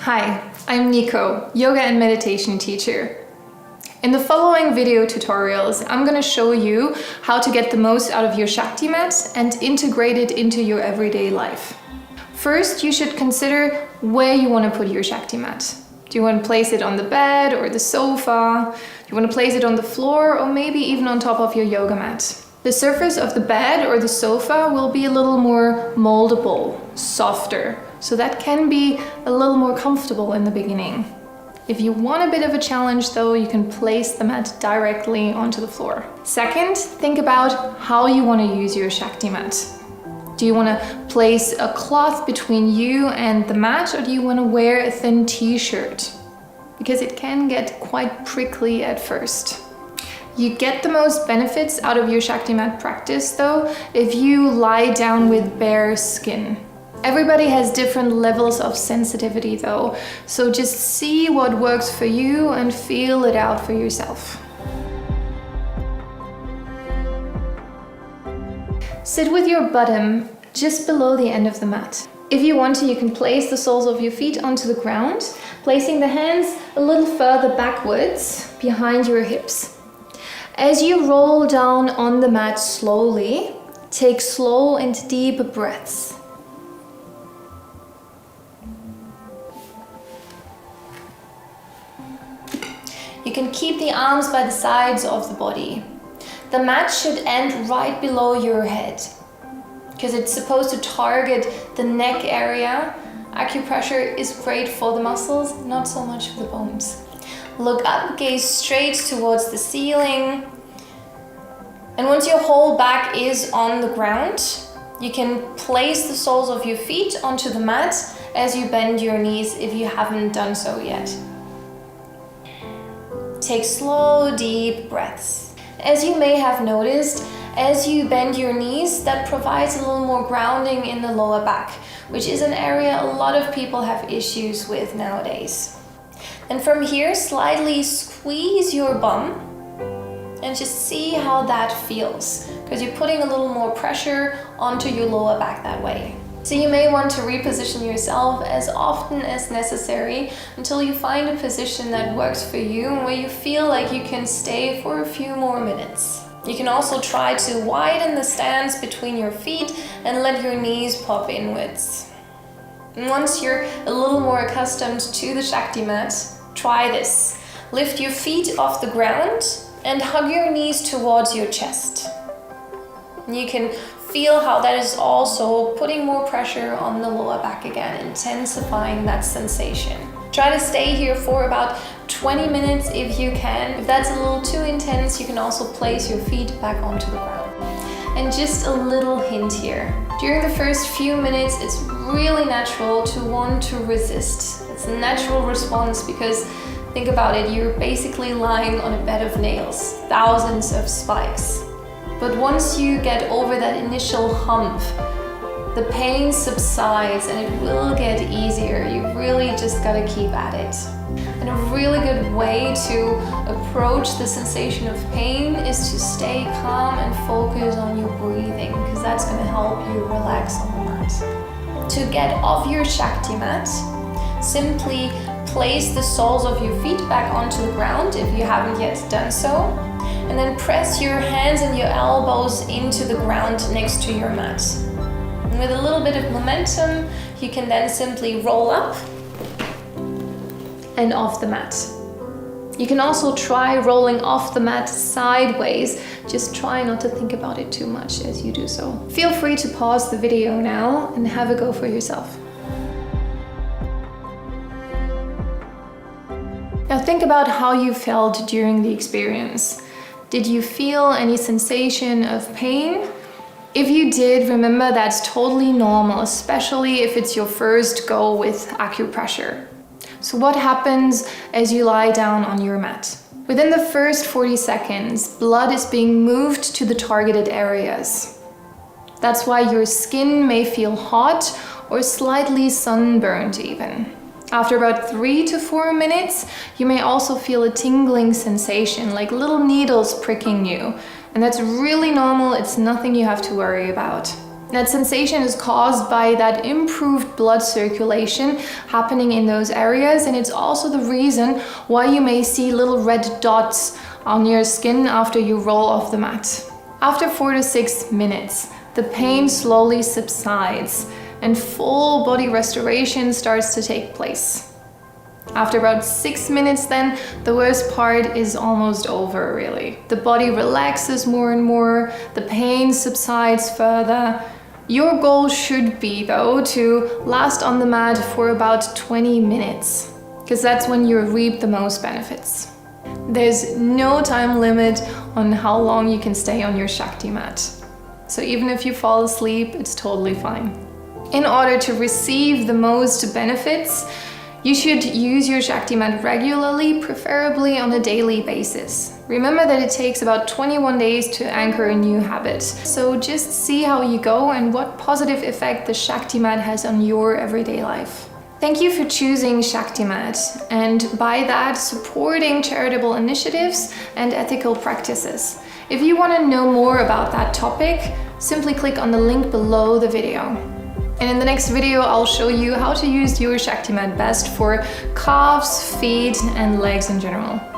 Hi, I'm Nico, yoga and meditation teacher. In the following video tutorials, I'm going to show you how to get the most out of your Shakti mat and integrate it into your everyday life. First, you should consider where you want to put your Shakti mat. Do you want to place it on the bed or the sofa? Do you want to place it on the floor or maybe even on top of your yoga mat? The surface of the bed or the sofa will be a little more moldable, softer, so that can be a little more comfortable in the beginning. If you want a bit of a challenge though, you can place the mat directly onto the floor. Second, think about how you want to use your Shakti mat. Do you want to place a cloth between you and the mat, or do you want to wear a thin t-shirt? Because it can get quite prickly at first. You get the most benefits out of your Shakti mat practice though if you lie down with bare skin. Everybody has different levels of sensitivity though, so just see what works for you and feel it out for yourself. Sit with your bottom just below the end of the mat. If you want to, you can place the soles of your feet onto the ground, placing the hands a little further backwards behind your hips. As you roll down on the mat slowly, take slow and deep breaths. You can keep the arms by the sides of the body. The mat should end right below your head because it's supposed to target the neck area. Acupressure is great for the muscles, not so much for the bones. Look up, gaze straight towards the ceiling. And once your whole back is on the ground, you can place the soles of your feet onto the mat as you bend your knees if you haven't done so yet. Take slow, deep breaths. As you may have noticed, as you bend your knees, that provides a little more grounding in the lower back, which is an area a lot of people have issues with nowadays. And from here, slightly squeeze your bum and just see how that feels, because you're putting a little more pressure onto your lower back that way. So you may want to reposition yourself as often as necessary until you find a position that works for you and where you feel like you can stay for a few more minutes. You can also try to widen the stance between your feet and let your knees pop inwards. And once you're a little more accustomed to the Shakti mat, try this. Lift your feet off the ground and hug your knees towards your chest. You can feel how that is also putting more pressure on the lower back again, intensifying that sensation. Try to stay here for about 20 minutes if you can. If that's a little too intense, you can also place your feet back onto the ground. And just a little hint here. During the first few minutes, it's really natural to want to resist. It's a natural response because think about it, you're basically lying on a bed of nails, thousands of spikes. But once you get over that initial hump, the pain subsides and it will get easier. You really just gotta keep at it. And a really good way to approach the sensation of pain is to stay calm and focus on your breathing, because that's gonna help you relax on the mat. To get off your Shakti mat, simply place the soles of your feet back onto the ground if you haven't yet done so. And then press your hands and your elbows into the ground next to your mat. And with a little bit of momentum, you can then simply roll up and off the mat. You can also try rolling off the mat sideways. Just try not to think about it too much as you do so. Feel free to pause the video now and have a go for yourself. Now think about how you felt during the experience. Did you feel any sensation of pain? If you did, remember that's totally normal, especially if it's your first go with acupressure. So what happens as you lie down on your mat? Within the first 40 seconds, blood is being moved to the targeted areas. That's why your skin may feel hot or slightly sunburned even. After about 3 to 4 minutes, you may also feel a tingling sensation, like little needles pricking you. And that's really normal, it's nothing you have to worry about. That sensation is caused by that improved blood circulation happening in those areas, and it's also the reason why you may see little red dots on your skin after you roll off the mat. After 4 to 6 minutes, the pain slowly subsides and full body restoration starts to take place. After about 6 minutes then, the worst part is almost over really. The body relaxes more and more, the pain subsides further. Your goal should be though to last on the mat for about 20 minutes, because that's when you reap the most benefits. There's no time limit on how long you can stay on your Shakti mat. So even if you fall asleep, it's totally fine. In order to receive the most benefits, you should use your Shakti mat regularly, preferably on a daily basis. Remember that it takes about 21 days to anchor a new habit. So just see how you go and what positive effect the Shakti mat has on your everyday life. Thank you for choosing ShaktiMat, and by that supporting charitable initiatives and ethical practices. If you want to know more about that topic, simply click on the link below the video. And in the next video, I'll show you how to use your ShaktiMat best for calves, feet, and legs in general.